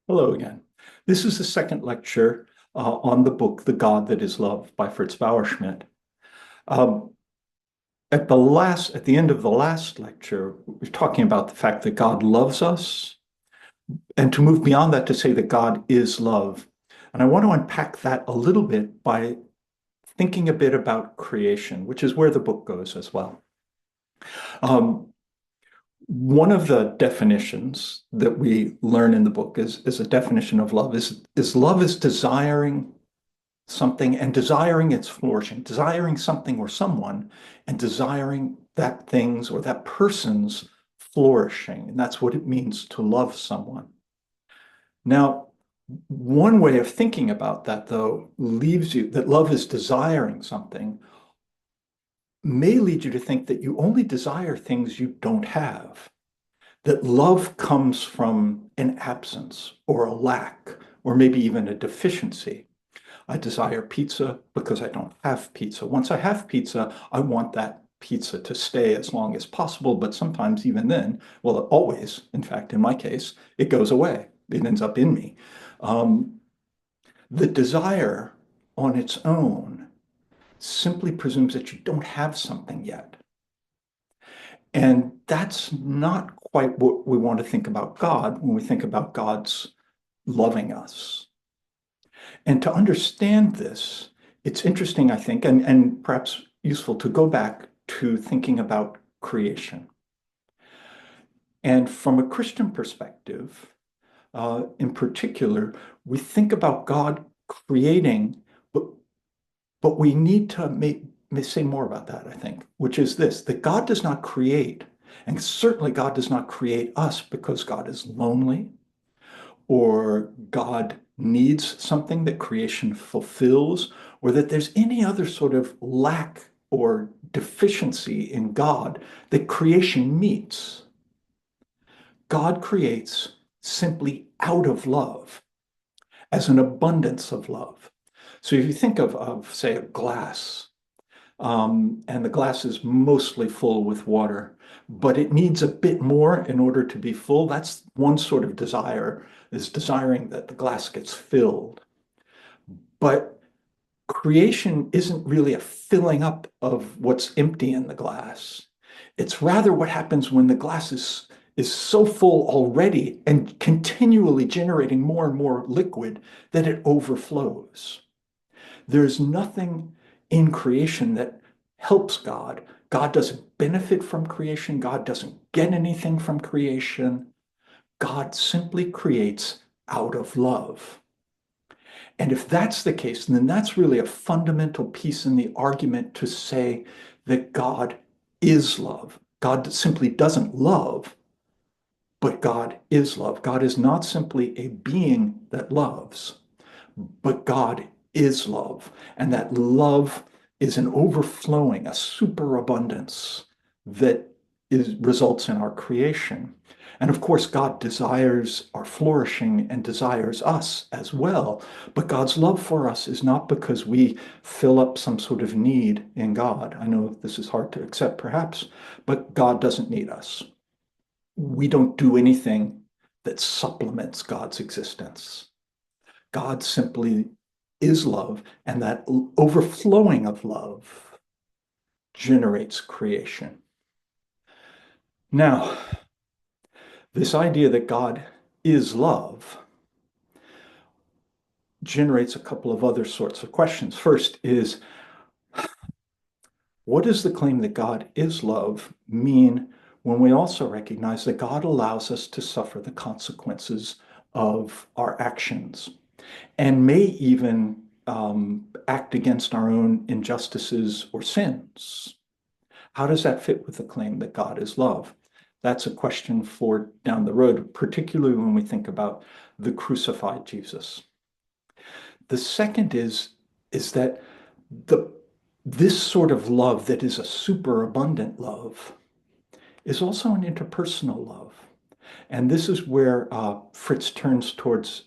Hello again. This is the second lecture on the book, The God That Is Love by Fritz Bauerschmidt. Um, at the end of the last lecture, we were talking about the fact that God loves us, and to move beyond that to say that God is love. And I want to unpack that a little bit by thinking a bit about creation, which is where the book goes as well. Um, One of the definitions that we learn in the book is a definition of love is love is desiring something and desiring its flourishing, desiring something or someone and desiring that thing's or that person's flourishing. And that's what it means to love someone. Now, one way of thinking about that, though, leaves you that love is desiring something, may lead you to think that you only desire things you don't have, that love comes from an absence or a lack, or maybe even a deficiency. I desire pizza because I don't have pizza. Once I have pizza, I want that pizza to stay as long as possible, but sometimes even then, well, always, in fact, in my case, it goes away. It ends up in me. Um, the desire on its own simply presumes that you don't have something yet. And that's not quite what we want to think about God when we think about God's loving us. And to understand this, it's interesting, I think, and perhaps useful to go back to thinking about creation. And from a Christian perspective, in particular, we think about God creating, but, but we need to say more about that, I think, which is this, that God does not create, and certainly God does not create us because God is lonely or God needs something that creation fulfills, or that there's any other sort of lack or deficiency in God that creation meets. God creates simply out of love, as an abundance of love. So if you think of say, a glass, and the glass is mostly full with water, but it needs a bit more in order to be full. That's one sort of desire, is desiring that the glass gets filled. But creation isn't really a filling up of what's empty in the glass. It's rather what happens when the glass is so full already and continually generating more and more liquid that it overflows. There's nothing in creation that helps God. God doesn't benefit from creation. God doesn't get anything from creation. God simply creates out of love. And if that's the case, then that's really a fundamental piece in the argument to say that God is love. God simply doesn't love, but God is love. God is not simply a being that loves, but God is love. And that love is an overflowing, a superabundance that results in our creation. And of course, God desires our flourishing and desires us as well. But God's love for us is not because we fill up some sort of need in God. I know this is hard to accept, perhaps, but God doesn't need us. We don't do anything that supplements God's existence. God simply is love, and that overflowing of love generates creation. Now, this idea that God is love generates a couple of other sorts of questions. First is, what does the claim that God is love mean when we also recognize that God allows us to suffer the consequences of our actions and may even act against our own injustices or sins? How does that fit with the claim that God is love? That's a question for down the road, particularly when we think about the crucified Jesus. The second is that the this sort of love that is a superabundant love is also an interpersonal love. And this is where Fritz turns towards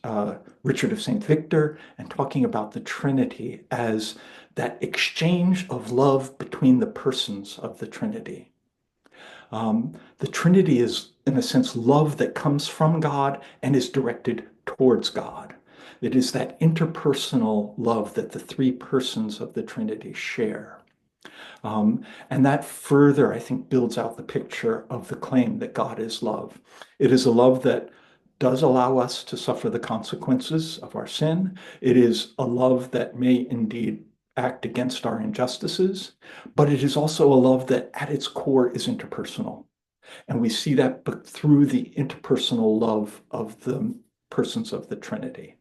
Richard of St. Victor and talking about the Trinity as that exchange of love between the persons of the Trinity. The Trinity is, in a sense, love that comes from God and is directed towards God. It is that interpersonal love that the three persons of the Trinity share. And that further, I think, builds out the picture of the claim that God is love. It is a love that does allow us to suffer the consequences of our sin. It is a love that may indeed act against our injustices, but it is also a love that at its core is interpersonal. And we see that through the interpersonal love of the persons of the Trinity.